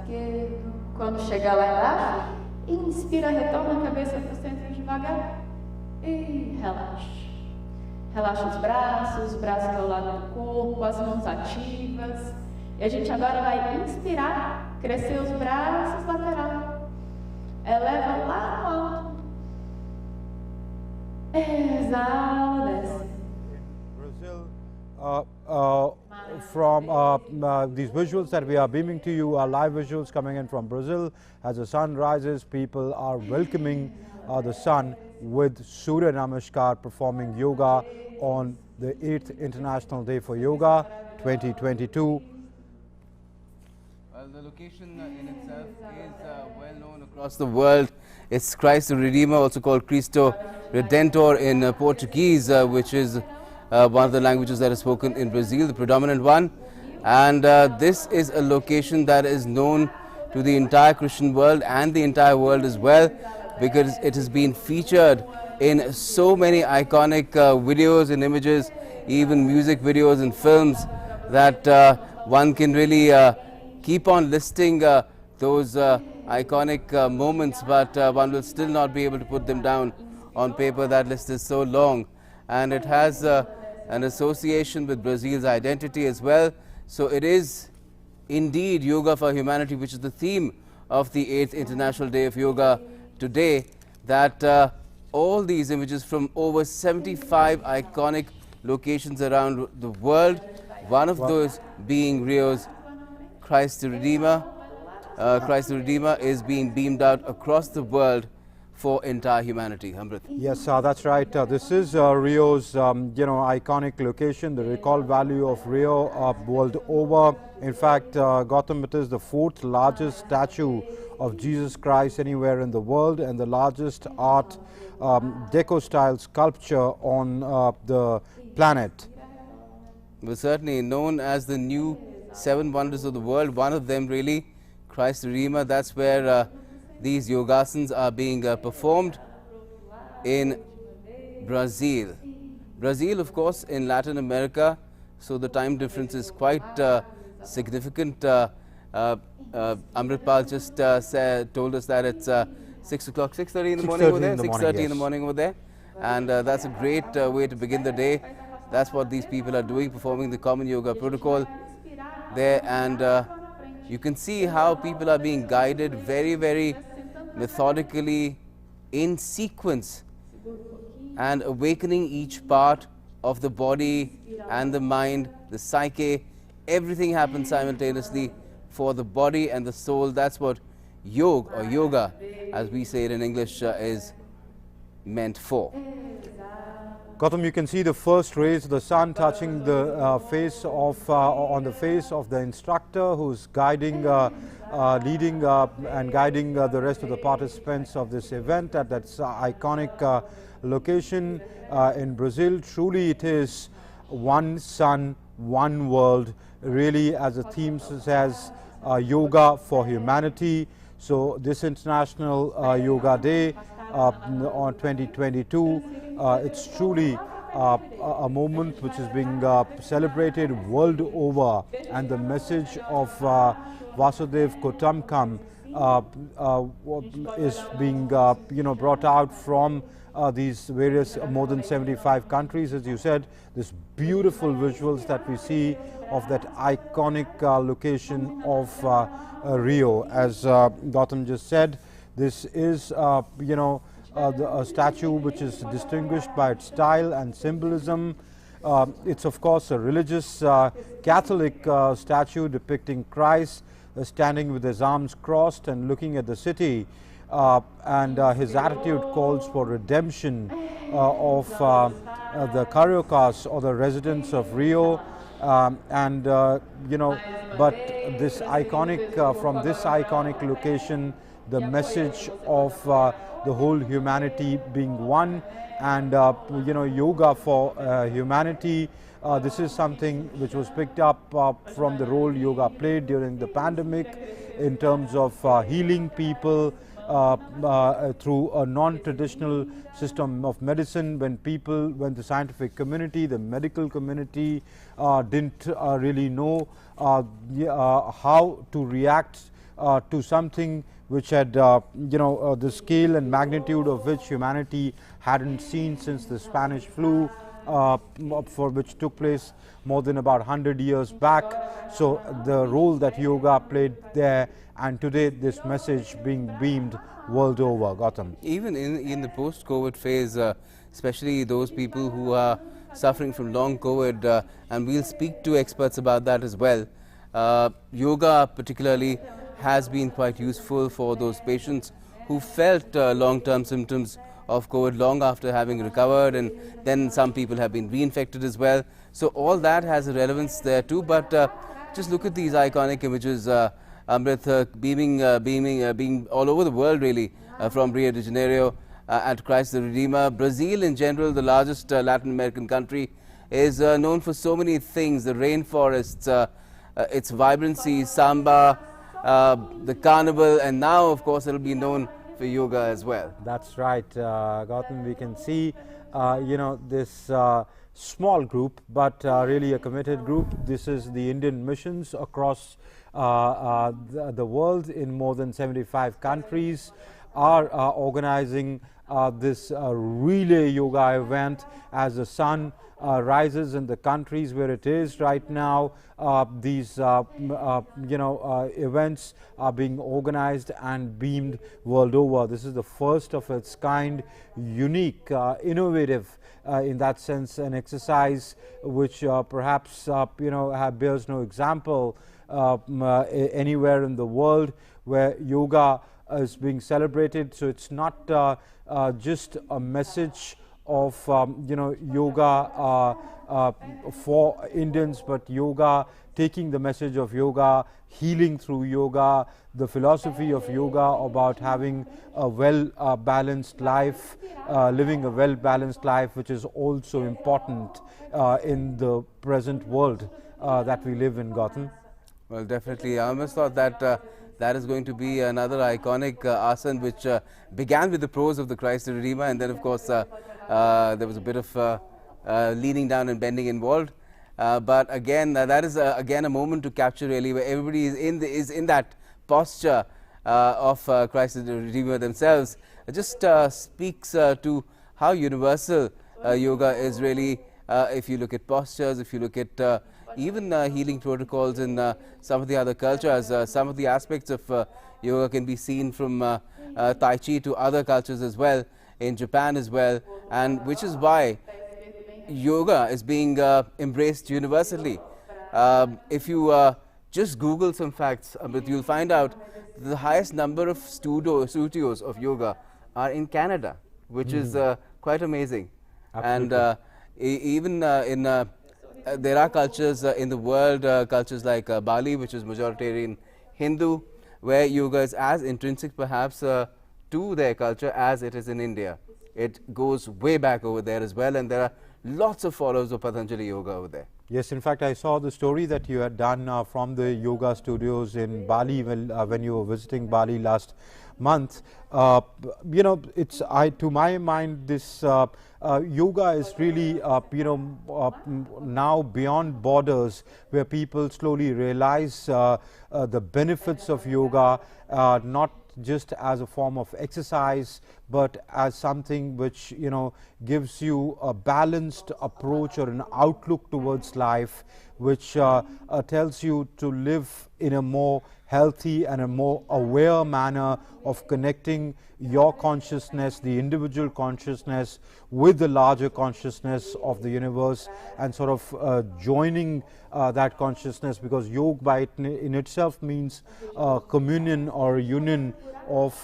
esquerdo. Quando chegar lá embaixo, inspira, retorna a cabeça para o centro devagar e relaxa. Relaxa os braços ao lado do corpo, as mãos ativas. E a gente agora vai inspirar, crescer os braços lateral. Eleva lá no alto. Exala, desce. Brazil, from these visuals that we are beaming to you are live visuals coming in from Brazil. As the sun rises, people are welcoming the sun with Surya Namaskar, performing yoga on the 8th International Day for Yoga 2022. Well, the location in itself is well known across the world. It's Christ the Redeemer, also called Cristo Redentor in Portuguese, which is one of the languages that is spoken in Brazil, the predominant one. And this is a location that is known to the entire Christian world and the entire world as well, because it has been featured in so many iconic videos and images, even music videos and films, that one can really keep on listing those iconic moments, but one will still not be able to put them down on paper. That list is so long, and it has an association with Brazil's identity as well. So it is indeed Yoga for Humanity, which is the theme of the 8th International Day of Yoga today, that all these images from over 75 iconic locations around the world, one of those being Rio's Christ the Redeemer. Christ the Redeemer is being beamed out across the world for entire humanity. Amrit. Yes, that's right. This is Rio's, iconic location, the recall value of Rio world over. In fact, Gautam, it is the 4th largest statue of Jesus Christ anywhere in the world, and the largest art deco-style sculpture on the planet. Well, certainly known as the new 7 wonders of the world, one of them really, Christ the Redeemer. That's where these yogasans are being performed in Brazil. Brazil, of course, in Latin America, so the time difference is quite significant. Amritpal just told us that it's 6 o'clock, 6:30 in the morning over there, 6:30 in the morning over there, and that's a great way to begin the day. That's what these people are doing, performing the common yoga protocol there, and you can see how people are being guided very, very methodically in sequence and awakening each part of the body and the mind, the psyche. Everything happens simultaneously for the body and the soul. That's what yoga, or yoga as we say it in English, is meant for. Gautam, you can see the first rays of the sun touching the face of on the face of the instructor, who's guiding, leading and guiding the rest of the participants of this event at that iconic location in Brazil. Truly, it is one sun, one world. Really, as the theme says, yoga for humanity. So this International Yoga Day on 2022, it's truly a moment which is being celebrated world over, and the message of Vasudev Kutumbakam is being brought out from these various more than 75 countries. As you said, this beautiful visuals that we see of that iconic location of Rio. As Gautam just said, this is a statue which is distinguished by its style and symbolism. It's of course a religious Catholic statue depicting Christ standing with his arms crossed and looking at the city, and his attitude calls for redemption of the Cariocas, or the residents of Rio, but this iconic from this iconic location, the message of the whole humanity being one, and yoga for humanity. This is something which was picked up from the role yoga played during the pandemic in terms of healing people through a non-traditional system of medicine, when the scientific community, the medical community didn't really know how to react to something which had, the scale and magnitude of which humanity hadn't seen since the Spanish flu, for which took place more than about 100 years back. So the role that yoga played there, and today this message being beamed world over. Gautam. Even in the post-COVID phase, especially those people who are suffering from long COVID, and we'll speak to experts about that as well. Yoga particularly has been quite useful for those patients who felt long-term symptoms of COVID long after having recovered, and then some people have been reinfected as well. So all that has a relevance there too. But just look at these iconic images, Amrit, beaming all over the world really, from Rio de Janeiro and Christ the Redeemer. Brazil in general, the largest Latin American country, is known for so many things: the rainforests, its vibrancy, samba, the carnival, and now of course it will be known for yoga as well. That's right, Gautam. We can see, this small group, but really a committed group. This is the Indian missions across the world in more than 75 countries are organizing this relay yoga event as the sun rises in the countries where it is right now. These events are being organized and beamed world over. This is the first of its kind, unique, innovative in that sense, an exercise which perhaps bears no example anywhere in the world where yoga is being celebrated. So it's not just a message of yoga for Indians, but yoga taking the message of yoga, healing through yoga, the philosophy of yoga about having a well-balanced life, living a well-balanced life, which is also important in the present world that we live in, Gautam. Well, definitely. I almost thought that that is going to be another iconic asana which began with the prose of the Christ the Redeemer, and then of course there was a bit of leaning down and bending involved. But again, that is again a moment to capture really, where everybody is in that posture of Christ the Redeemer themselves. It just speaks to how universal yoga is really. If you look at postures, if you look at even healing protocols in some of the other cultures, some of the aspects of yoga can be seen from Tai Chi to other cultures as well, in Japan as well, and which is why yoga is being embraced universally. If you just Google some facts, but you'll find out the highest number of studios of yoga are in Canada, which is quite amazing. Absolutely. And even there are cultures in the world, cultures like Bali, which is majoritarian Hindu, where yoga is as intrinsic perhaps to their culture as it is in India. It goes way back over there as well, and there are lots of followers of Patanjali yoga over there. Yes, in fact, I saw the story that you had done from the yoga studios in Bali when you were visiting Bali last month. It's to my mind, this yoga is really now beyond borders, where people slowly realize the benefits of yoga, not just as a form of exercise, but as something which gives you a balanced approach or an outlook towards life, which tells you to live in a more healthy and a more aware manner of connecting your consciousness, the individual consciousness, with the larger consciousness of the universe, and sort of joining that consciousness, because yoga in itself means communion or union of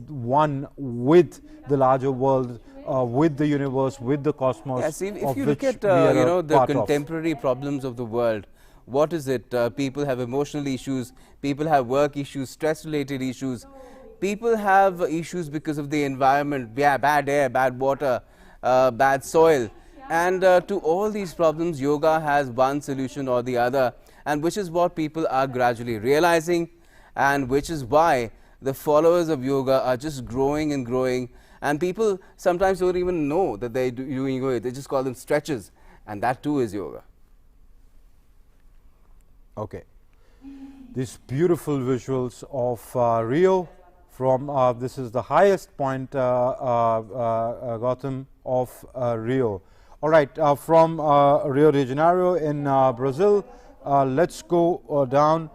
one with the larger world, with the universe, with the cosmos. Yes, if you look at the contemporary problems of the world, what is it? People have emotional issues, people have work issues, stress-related issues, people have issues because of the environment, bad air, bad water, bad soil. And to all these problems, yoga has one solution or the other, and which is what people are gradually realizing, and which is why the followers of yoga are just growing and growing, and people sometimes don't even know that they're doing yoga. They just call them stretches, and that too is yoga. Okay. these beautiful visuals of Rio from this is the highest point, Gautam, of Rio. All right, from Rio de Janeiro in Brazil, let's go down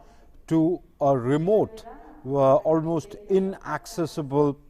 to a remote, almost inaccessible